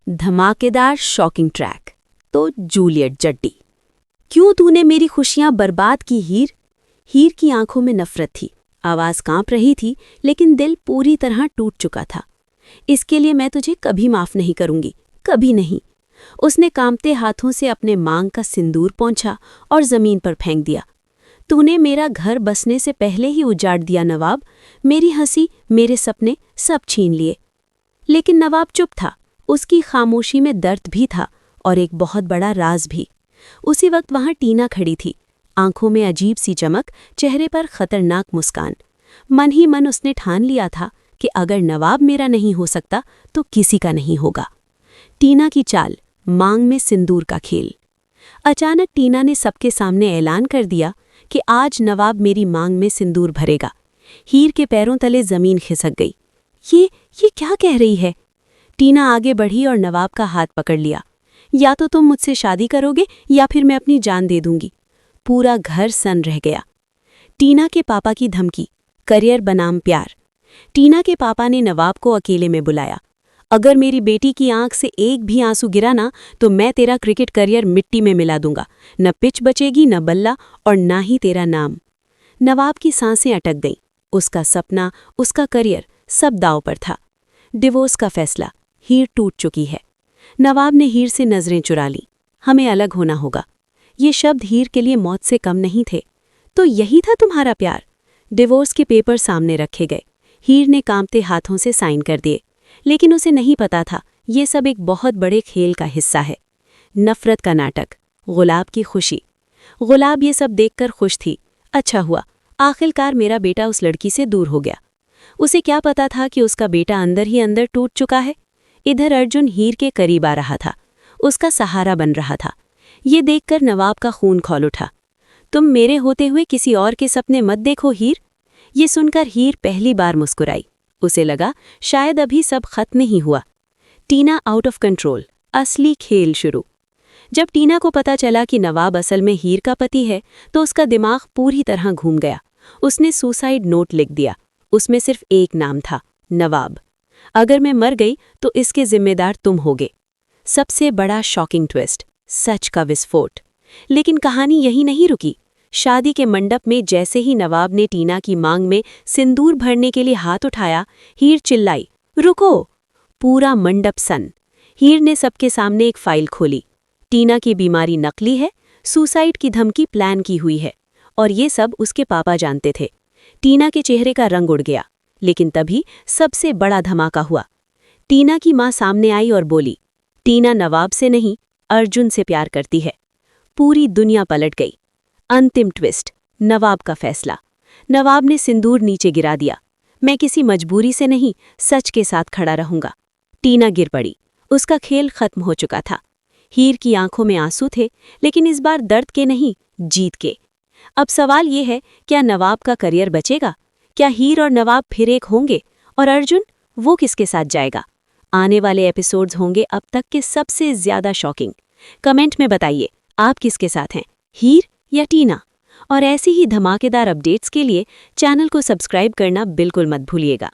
धमाकेदार shocking track. तो Juliet जड्डी, क्यों तूने मेरी खुशियां बर्बाद की हीर? हीर की आंखों में नफरत थी, आवाज कांप रही थी, लेकिन दिल पूरी तरह टूट चुका था। इसके लिए मैं तुझे कभी माफ नहीं करूंगी, कभी नहीं। उसने कांपते हाथों से अपने मांग का सिंदूर पोंछा और जमीन पर फेंक दिया। तूने मेरा घर बसने से पहले ही उजाड़ दिया नवाब, मेरी हंसी, मेरे सपने सब छीन लिए। लेकिन नवाब चुप था, उसकी खामोशी में दर्द भी था और एक बहुत बड़ा राज भी। उसी वक्त वहां टीना खड़ी थी, आंखों में अजीब सी चमक, चेहरे पर खतरनाक मुस्कान। मन ही मन उसने ठान लिया था कि अगर नवाब मेरा नहीं हो सकता तो किसी का नहीं होगा। टीना की चाल, मांग में सिंदूर का खेल। अचानक टीना ने सबके सामने ऐलान कर दिया कि आज नवाब मेरी मांग में सिंदूर भरेगा। हीर के पैरों तले जमीन खिसक गई। ये क्या कह रही है? टीना आगे बढ़ी और नवाब का हाथ पकड़ लिया। या तो तुम मुझसे शादी करोगे या फिर मैं अपनी जान दे दूंगी। पूरा घर सन रह गया। टीना के पापा की धमकी, करियर बनाम प्यार। टीना के पापा ने नवाब को अकेले में बुलाया। अगर मेरी बेटी की आंख से एक भी आंसू गिरा ना तो मैं तेरा क्रिकेट करियर मिट्टी में मिला दूंगा। न पिच बचेगी, न बल्ला और ना ही तेरा नाम। नवाब की सांसें अटक गईं। उसका सपना, उसका करियर सब दांव पर था। डिवोर्स का फैसला, हीर टूट चुकी है। नवाब ने हीर से नजरें चुरा ली। हमें अलग होना होगा। ये शब्द हीर के लिए मौत से कम नहीं थे। तो यही था तुम्हारा प्यार? डिवोर्स के पेपर सामने रखे गए। हीर ने कांपते हाथों से साइन कर दिए। लेकिन उसे नहीं पता था ये सब एक बहुत बड़े खेल का हिस्सा है। नफरत का नाटक, गुलाब की खुशी। गुलाब ये सब देखकर खुश थी। अच्छा हुआ, आखिरकार मेरा बेटा उस लड़की से दूर हो गया। उसे क्या पता था कि उसका बेटा अंदर ही अंदर टूट चुका है। इधर अर्जुन हीर के करीब आ रहा था, उसका सहारा बन रहा था। ये देखकर नवाब का खून खौल उठा। तुम मेरे होते हुए किसी और के सपने मत देखो हीर। ये सुनकर हीर पहली बार मुस्कुराई। उसे लगा शायद अभी सब खत्म नहीं हुआ। टीना आउट ऑफ कंट्रोल, असली खेल शुरू। जब टीना को पता चला कि नवाब असल में हीर का पति है तो उसका दिमाग पूरी तरह घूम गया। उसने सुसाइड नोट लिख दिया। उसमें सिर्फ एक नाम था, नवाब। अगर मैं मर गई तो इसके जिम्मेदार तुम होगे। सबसे बड़ा शॉकिंग ट्विस्ट, सच का विस्फोट। लेकिन कहानी यही नहीं रुकी। शादी के मंडप में जैसे ही नवाब ने टीना की मांग में सिंदूर भरने के लिए हाथ उठाया, हीर चिल्लाई, रुको! पूरा मंडप सन। हीर ने सबके सामने एक फाइल खोली। टीना की बीमारी नकली है, सुसाइड की धमकी प्लान की हुई है, और ये सब उसके पापा जानते थे। टीना के चेहरे का रंग उड़ गया। लेकिन तभी सबसे बड़ा धमाका हुआ। टीना की मां सामने आई और बोली, टीना नवाब से नहीं, अर्जुन से प्यार करती है। पूरी दुनिया पलट गई। अंतिम ट्विस्ट, नवाब का फैसला। नवाब ने सिंदूर नीचे गिरा दिया। मैं किसी मजबूरी से नहीं, सच के साथ खड़ा रहूंगा। टीना गिर पड़ी। उसका खेल खत्म हो चुका था। हीर की आंखों में आंसू थे, लेकिन इस बार दर्द के नहीं, जीत के। अब सवाल ये है, क्या नवाब का करियर बचेगा? क्या हीर और नवाब फिर एक होंगे? और अर्जुन, वो किसके साथ जाएगा? आने वाले एपिसोड्स होंगे अब तक के सबसे ज्यादा शॉकिंग। कमेंट में बताइए, आप किसके साथ हैं, हीर या टीना? और ऐसी ही धमाकेदार अपडेट्स के लिए चैनल को सब्सक्राइब करना बिल्कुल मत भूलिएगा।